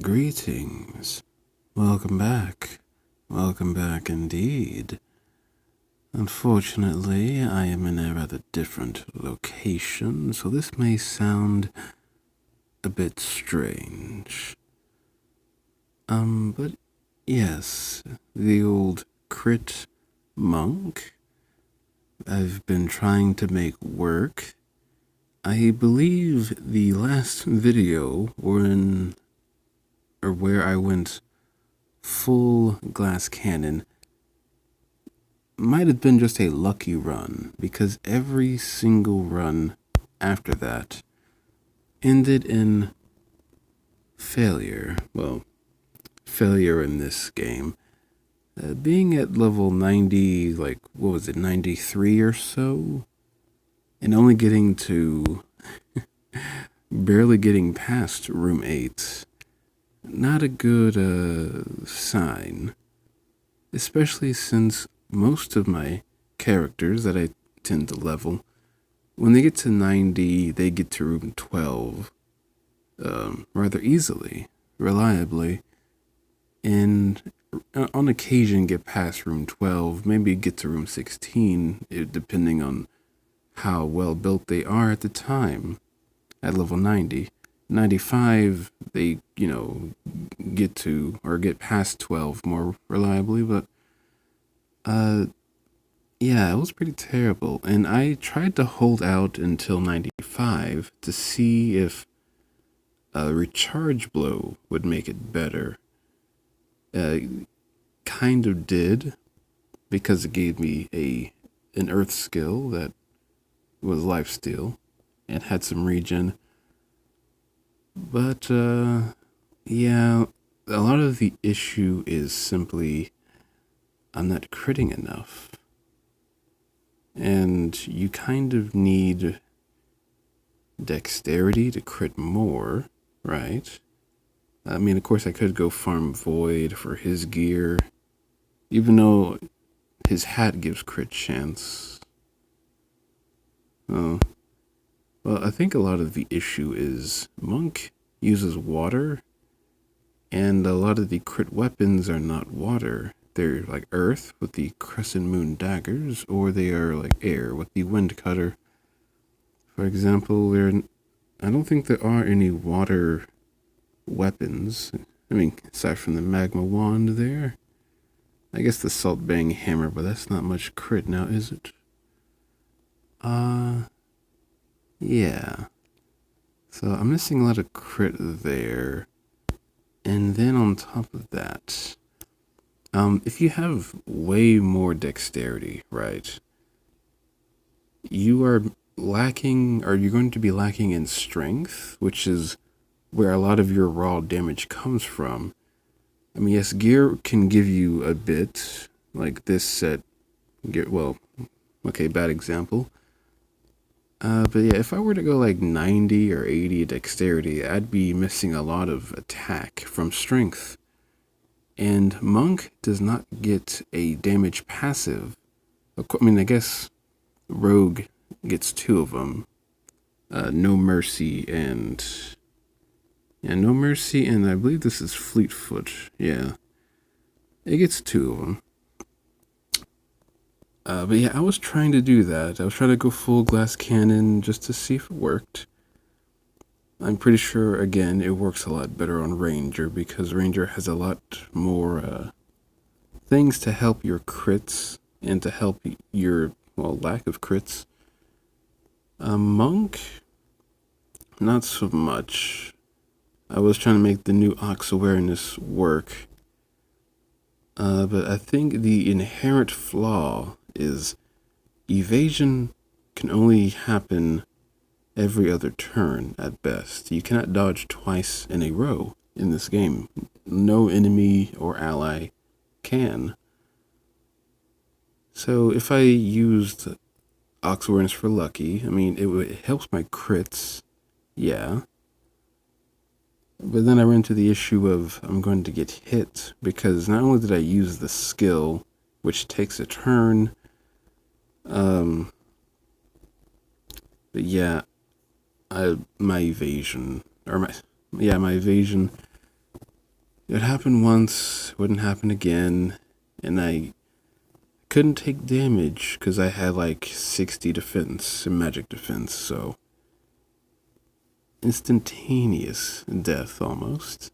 Greetings. Welcome back. Welcome back indeed. Unfortunately, I am in a rather different location, so this may sound a bit strange. But yes, the old crit monk I've been trying to make work. I believe the last video where I went full glass cannon might have been just a lucky run, because every single run after that ended in failure. Well, failure in this game. Being at level 90, 93 or so, and only getting to barely getting past room 8. Not a good sign, especially since most of my characters that I tend to level, when they get to 90, they get to room 12 rather easily, reliably, and on occasion get past room 12, maybe get to room 16, depending on how well built they are at the time at level 90. 95, they, get to or get past 12 more reliably, but yeah, it was pretty terrible. And I tried to hold out until 95 to see if a recharge blow would make it better. Kind of did, because it gave me an earth skill that was lifesteal and had some regen. But yeah, a lot of the issue is simply I'm not critting enough. And you kind of need dexterity to crit more, right? I mean, of course, I could go farm Void for his gear, even though his hat gives crit chance. Oh. Well, I think a lot of the issue is Monk uses water, and a lot of the crit weapons are not water. They're like earth with the crescent moon daggers, or they are like air with the wind cutter. For example, I don't think there are any water weapons. I mean, aside from the magma wand there. I guess the salt bang hammer, but that's not much crit now, is it? Yeah. So I'm missing a lot of crit there. And then on top of that, if you have way more dexterity, right, you are lacking, or you're going to be lacking in strength, which is where a lot of your raw damage comes from. I mean, yes, gear can give you a bit, like this set, well, okay, bad example. But yeah, if I were to go like 90 or 80 dexterity, I'd be missing a lot of attack from strength. And Monk does not get a damage passive. I mean, I guess Rogue gets 2 of them. No Mercy and... Yeah, No Mercy, and I believe this is Fleetfoot. Yeah. It gets 2 of them. But yeah, I was trying to do that. I was trying to go full glass cannon just to see if it worked. I'm pretty sure, again, it works a lot better on Ranger, because Ranger has a lot more things to help your crits and to help your, well, lack of crits. Monk, not so much. I was trying to make the new Ox awareness work. But I think the inherent flaw is evasion can only happen every other turn at best. You cannot dodge twice in a row in this game. No enemy or ally can. So if I used Ox Awareness for lucky, I mean, it helps my crits, yeah. But then I ran into the issue of I'm going to get hit, because not only did I use the skill, which takes a turn, but yeah, my evasion It happened once, wouldn't happen again, and I couldn't take damage because I had like 60 defense and magic defense, so instantaneous death almost.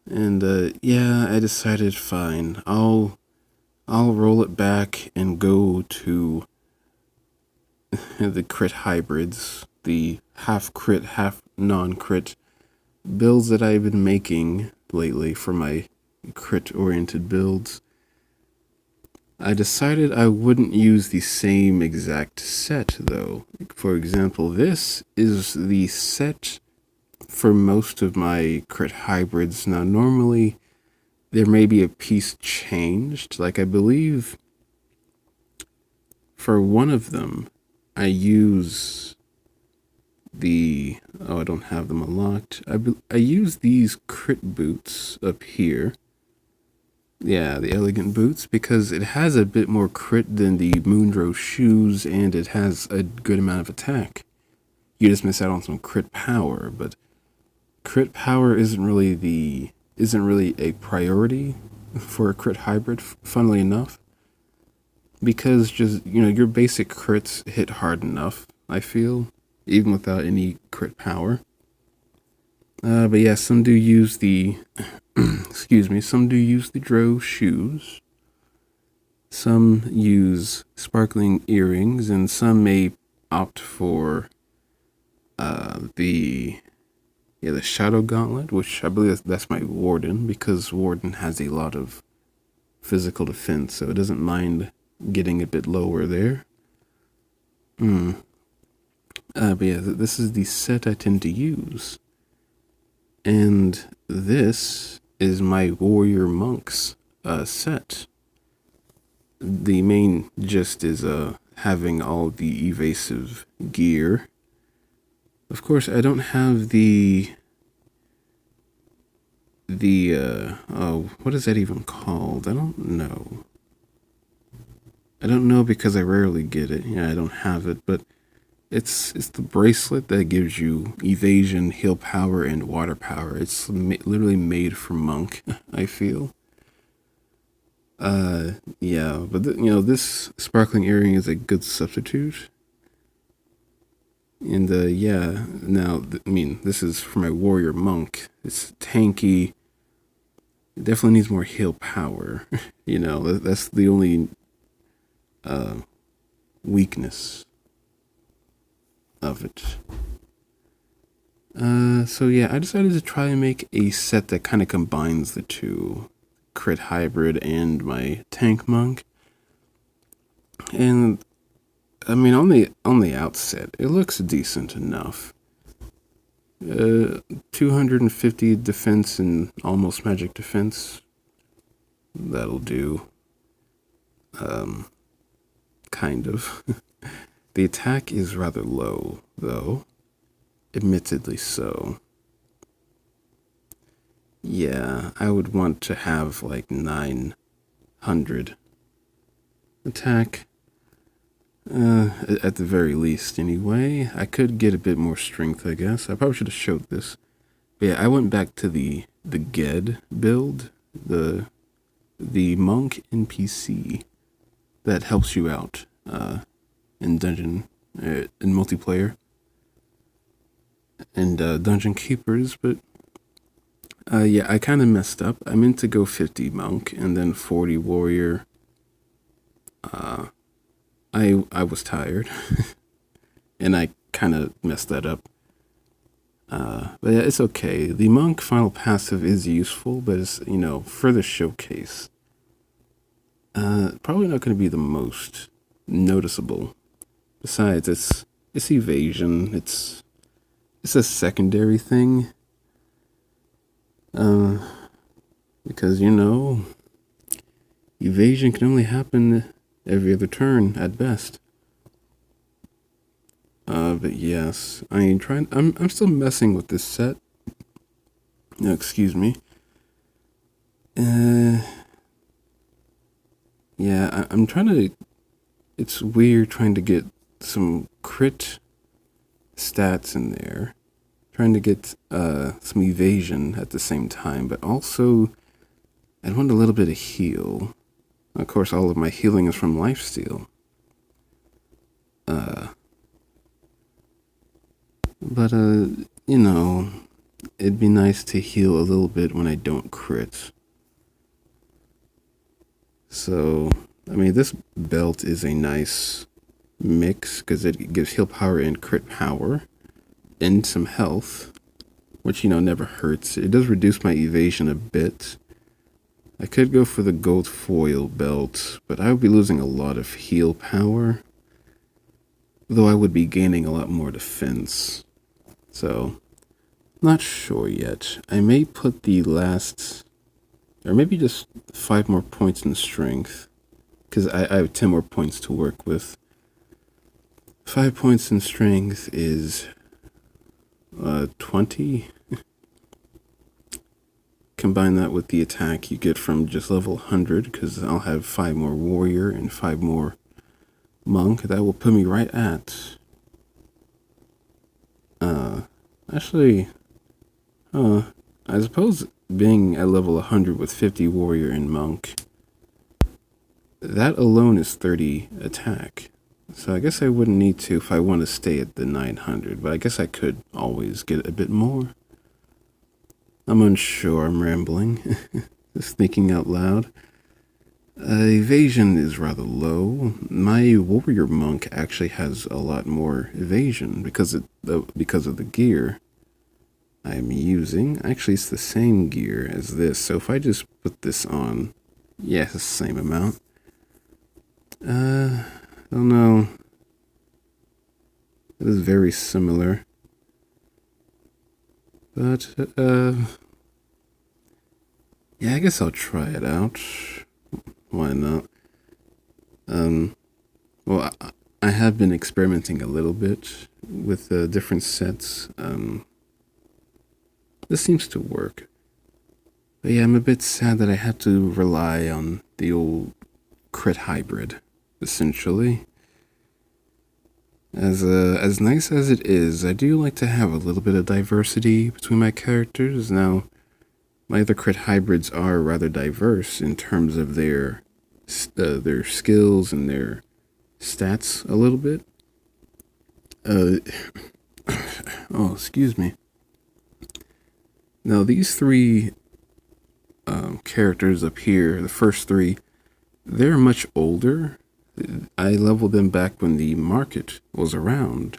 And yeah, I decided fine, I'll roll it back and go to the crit hybrids, the half crit, half non-crit builds that I've been making lately for my crit-oriented builds. I decided I wouldn't use the same exact set, though. For example, this is the set for most of my crit hybrids. Now, normally, there may be a piece changed. Like, I believe for one of them, I use the... Oh, I don't have them unlocked. I use these crit boots up here. Yeah, the elegant boots, because it has a bit more crit than the Moondro shoes, and it has a good amount of attack. You just miss out on some crit power, but crit power isn't really a priority for a crit hybrid, funnily enough, because just, your basic crits hit hard enough, I feel, even without any crit power. But yeah, some do use the some do use the Dro shoes. Some use sparkling earrings, and some may opt for the Shadow Gauntlet, which I believe that's my Warden, because Warden has a lot of physical defense, so it doesn't mind getting a bit lower there. But yeah, this is the set I tend to use. And this is my Warrior Monks set. The main gist is having all the evasive gear. Of course, I don't have the what is that even called? I don't know. I don't know because I rarely get it. Yeah, I don't have it, but it's the bracelet that gives you evasion, heal power, and water power. It's literally made for Monk, I feel. Yeah, but this sparkling earring is a good substitute. And yeah, now this is for my Warrior Monk. It's tanky. It definitely needs more heal power. That's the only weakness of it. So yeah, I decided to try and make a set that kind of combines the two, crit hybrid and my tank monk. And on the outset, it looks decent enough. 250 defense and almost magic defense. That'll do. Kind of. The attack is rather low, though. Admittedly so. Yeah, I would want to have like 900 attack. At the very least, anyway. I could get a bit more strength, I guess. I probably should have showed this. But yeah, I went back to the Ged build, the monk NPC that helps you out in dungeon, in multiplayer, and dungeon keepers. But yeah, I kind of messed up. I meant to go 50 monk and then 40 warrior. I was tired, and I kind of messed that up. But yeah, it's okay. The monk final passive is useful, but it's, for the showcase, probably not going to be the most noticeable. Besides, it's evasion. It's a secondary thing. Because evasion can only happen every other turn at best. But yes, I'm still messing with this set. No, excuse me. Yeah, I'm trying to. It's weird trying to get some crit stats in there. trying to get some evasion at the same time, but also I want a little bit of heal. Of course, all of my healing is from lifesteal. But you know, it'd be nice to heal a little bit when I don't crit. So, I mean, this belt is a nice mix because it gives heal power and crit power and some health, which, never hurts. It does reduce my evasion a bit. I could go for the gold foil belt, but I would be losing a lot of heal power, though I would be gaining a lot more defense. So, not sure yet. I may put the last, or maybe just 5 more points in strength, because I have 10 more points to work with. 5 points in strength is 20. Combine that with the attack you get from just level 100, because I'll have 5 more warrior and 5 more monk. That will put me right at actually I suppose being at level 100 with 50 warrior and monk, that alone is 30 attack. So I guess I wouldn't need to if I want to stay at the 900, but I guess I could always get a bit more. I'm unsure, I'm rambling. Just thinking out loud. Evasion is rather low. My warrior monk actually has a lot more evasion because of the gear I'm using. Actually, it's the same gear as this, so if I just put this on, yeah, it's the same amount. I don't know. It is very similar. But, yeah, I guess I'll try it out. Why not? Well, I have been experimenting a little bit with different sets. This seems to work. But yeah, I'm a bit sad that I had to rely on the old crit hybrid, essentially. As nice as it is, I do like to have a little bit of diversity between my characters. Now, my other crit hybrids are rather diverse in terms of their skills and their stats a little bit. Oh, excuse me. Now, these 3 characters up here, the first 3, they're much older. I leveled them back when the market was around,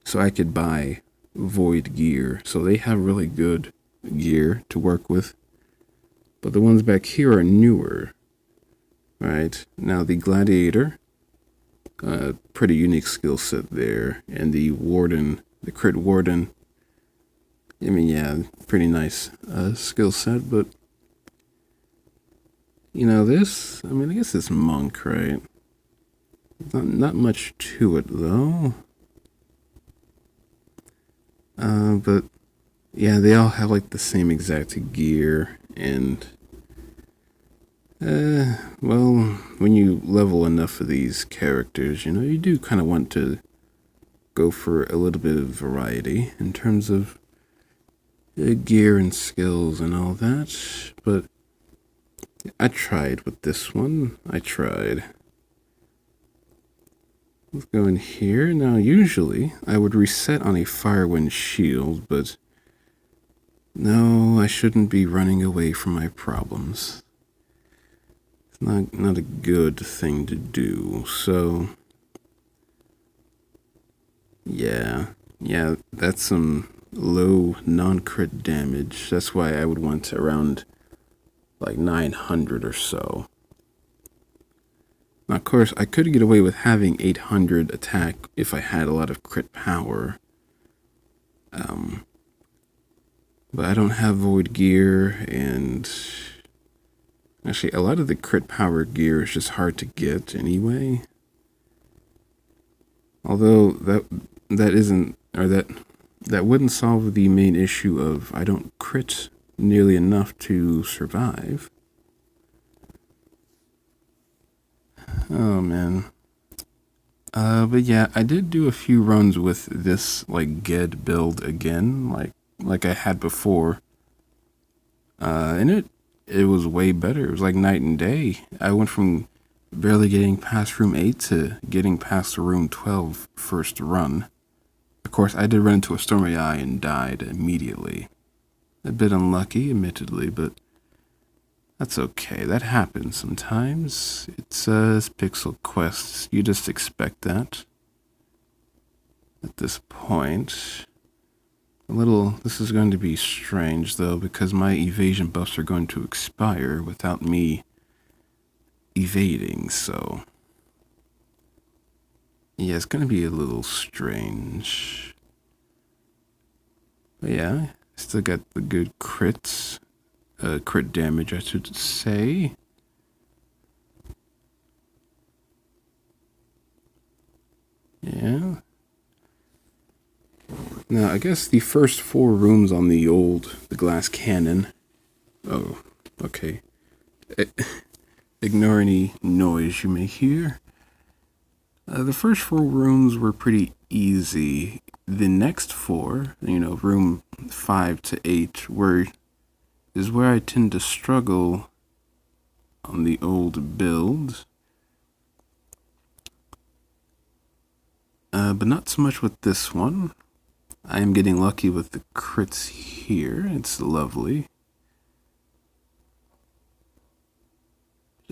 so I could buy void gear. So they have really good gear to work with. But the ones back here are newer. Right, now the gladiator, pretty unique skill set there. And the warden, the crit warden, I mean, yeah, pretty nice skill set. But, this, I mean, I guess it's monk, right? Not much to it, though. But, yeah, they all have, like, the same exact gear. And, well, when you level enough of these characters, you do kind of want to go for a little bit of variety in terms of gear and skills and all that. But I tried with this one. Let's go in here. Now, usually, I would reset on a Firewind shield, but no, I shouldn't be running away from my problems. It's not a good thing to do, so yeah, that's some low non-crit damage. That's why I would want around like 900 or so. Now, of course, I could get away with having 800 attack if I had a lot of crit power. But I don't have void gear, and actually a lot of the crit power gear is just hard to get anyway. Although that isn't, or that wouldn't solve the main issue of I don't crit nearly enough to survive. Oh man. But yeah, I did do a few runs with this like Ged build again, like I had before. And it was way better. It was like night and day. I went from barely getting past room 8 to getting past room 12 first run. Of course, I did run into a stormy eye and died immediately. A bit unlucky, admittedly, but that's okay. That happens sometimes. It's Pixel Quests. You just expect that. At this point, this is going to be strange though, because my evasion buffs are going to expire without me evading, so yeah, it's going to be a little strange. But yeah, still got the good crits. Crit damage, I should say. Yeah. Now, I guess the first 4 rooms on the glass cannon. Oh, okay. Ignore any noise you may hear. The first 4 rooms were pretty easy. The next 4, room 5 to 8, is where I tend to struggle on the old build. But not so much with this one. I am getting lucky with the crits here. It's lovely.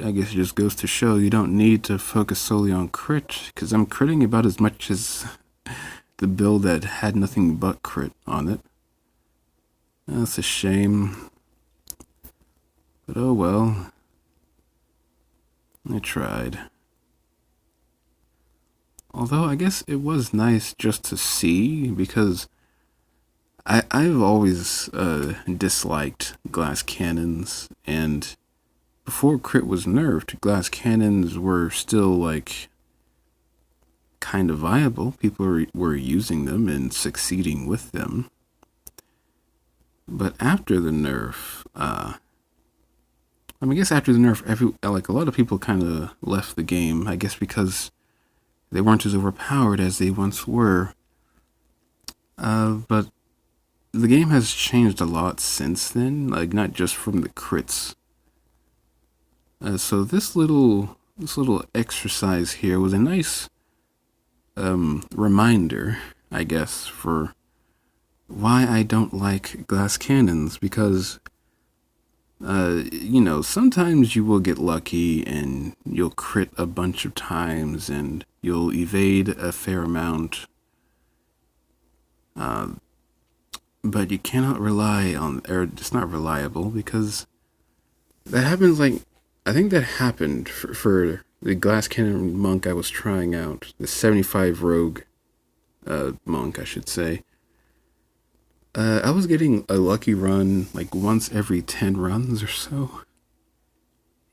I guess it just goes to show you don't need to focus solely on crit, because I'm critting about as much as the build that had nothing but crit on it. That's a shame. But oh well. I tried. Although I guess it was nice just to see, because I've always disliked glass cannons, and before crit was nerfed, glass cannons were still like kind of viable. People were using them and succeeding with them. But after the nerf, I guess after the nerf, a lot of people kind of left the game. I guess because they weren't as overpowered as they once were. But the game has changed a lot since then, like not just from the crits. So this little exercise here was a nice reminder, I guess, for why I don't like glass cannons, because sometimes you will get lucky and you'll crit a bunch of times and you'll evade a fair amount. But you cannot rely on, or it's not reliable, because that happens I think that happened for the glass cannon monk I was trying out, the 75 rogue monk, I should say. I was getting a lucky run like once every 10 runs or so.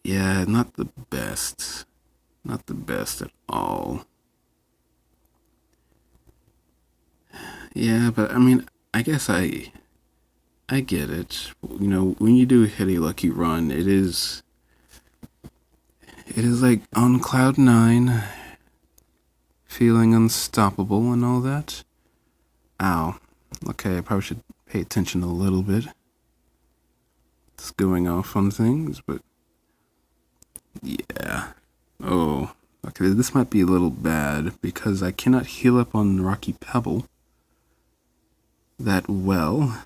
Yeah, not the best. Not the best at all. Yeah, but I mean, I guess I get it. When you do hit a lucky run, it is like on cloud 9, feeling unstoppable and all that. Ow. Okay, I probably should pay attention a little bit. It's going off on things, but yeah. Oh, okay, this might be a little bad because I cannot heal up on Rocky Pebble that well.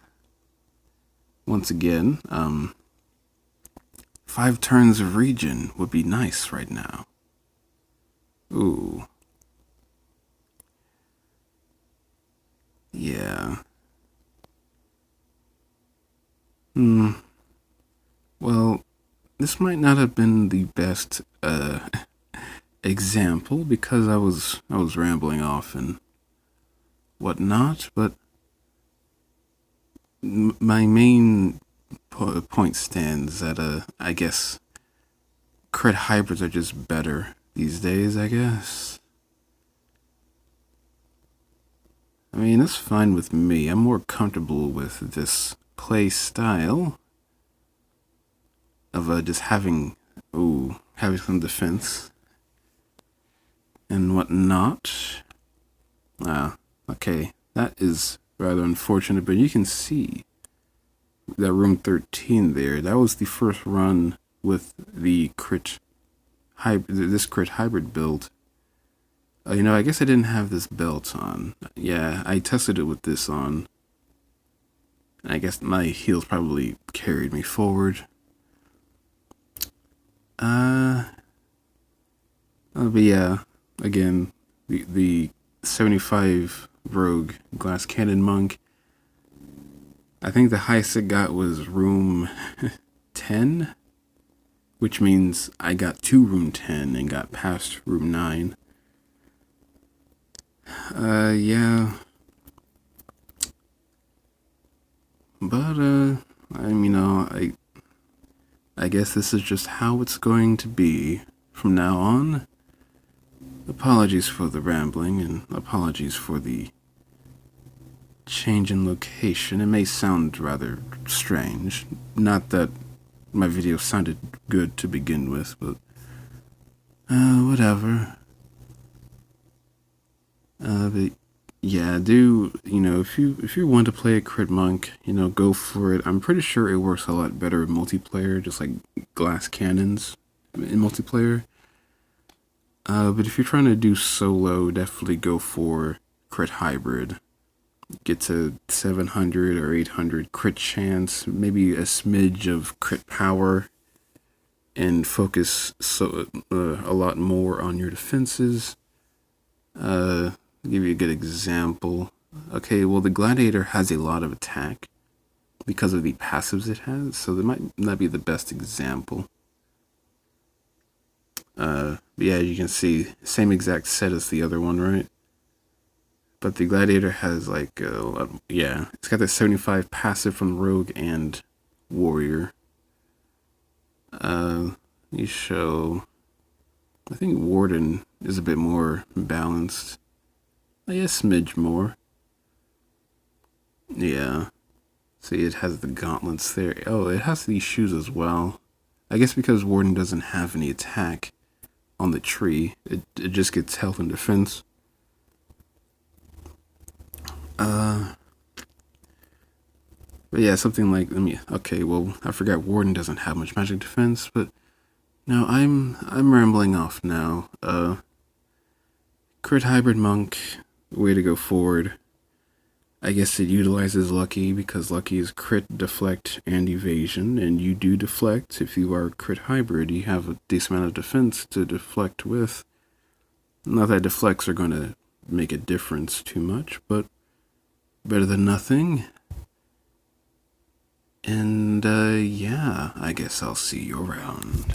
Once again, 5 turns of regen would be nice right now. Ooh. Yeah. Well, this might not have been the best example because I was rambling off and whatnot, but my main point stands that I guess crit hybrids are just better these days, I guess. I mean, that's fine with me. I'm more comfortable with this play style of just having some defense. and whatnot. Okay, that is rather unfortunate, but you can see that room 13 there. That was the first run with the this crit hybrid build. I guess I didn't have this belt on. Yeah, I tested it with this on. I guess my heels probably carried me forward. But yeah, again, the 75 rogue glass cannon monk. I think the highest it got was room 10, which means I got to room 10 and got past room 9. Yeah. But, I guess this is just how it's going to be from now on. Apologies for the rambling and apologies for the change in location. It may sound rather strange. Not that my video sounded good to begin with, but whatever. But yeah, if you want to play a crit monk, go for it. I'm pretty sure it works a lot better in multiplayer, just like glass cannons in multiplayer. But if you're trying to do solo, definitely go for crit hybrid. Get to 700 or 800 crit chance, maybe a smidge of crit power, and focus a lot more on your defenses. I'll give you a good example. Okay, well, the Gladiator has a lot of attack because of the passives it has, so that might not be the best example. Yeah, you can see, same exact set as the other one, right? But the Gladiator has it's got the 75 passive from Rogue and Warrior. You show, I think Warden is a bit more balanced. A smidge more. Yeah. See, it has the gauntlets there. Oh, it has these shoes as well. I guess because Warden doesn't have any attack on the tree, it just gets health and defense. But yeah, something like, okay, well, I forgot Warden doesn't have much magic defense, but no, I'm rambling off now. Crit hybrid monk, way to go forward. I guess it utilizes Lucky because Lucky is crit, deflect, and evasion, and you do deflect. If you are crit hybrid, you have a decent amount of defense to deflect with. Not that deflects are going to make a difference too much, but better than nothing. And yeah, I guess I'll see you around.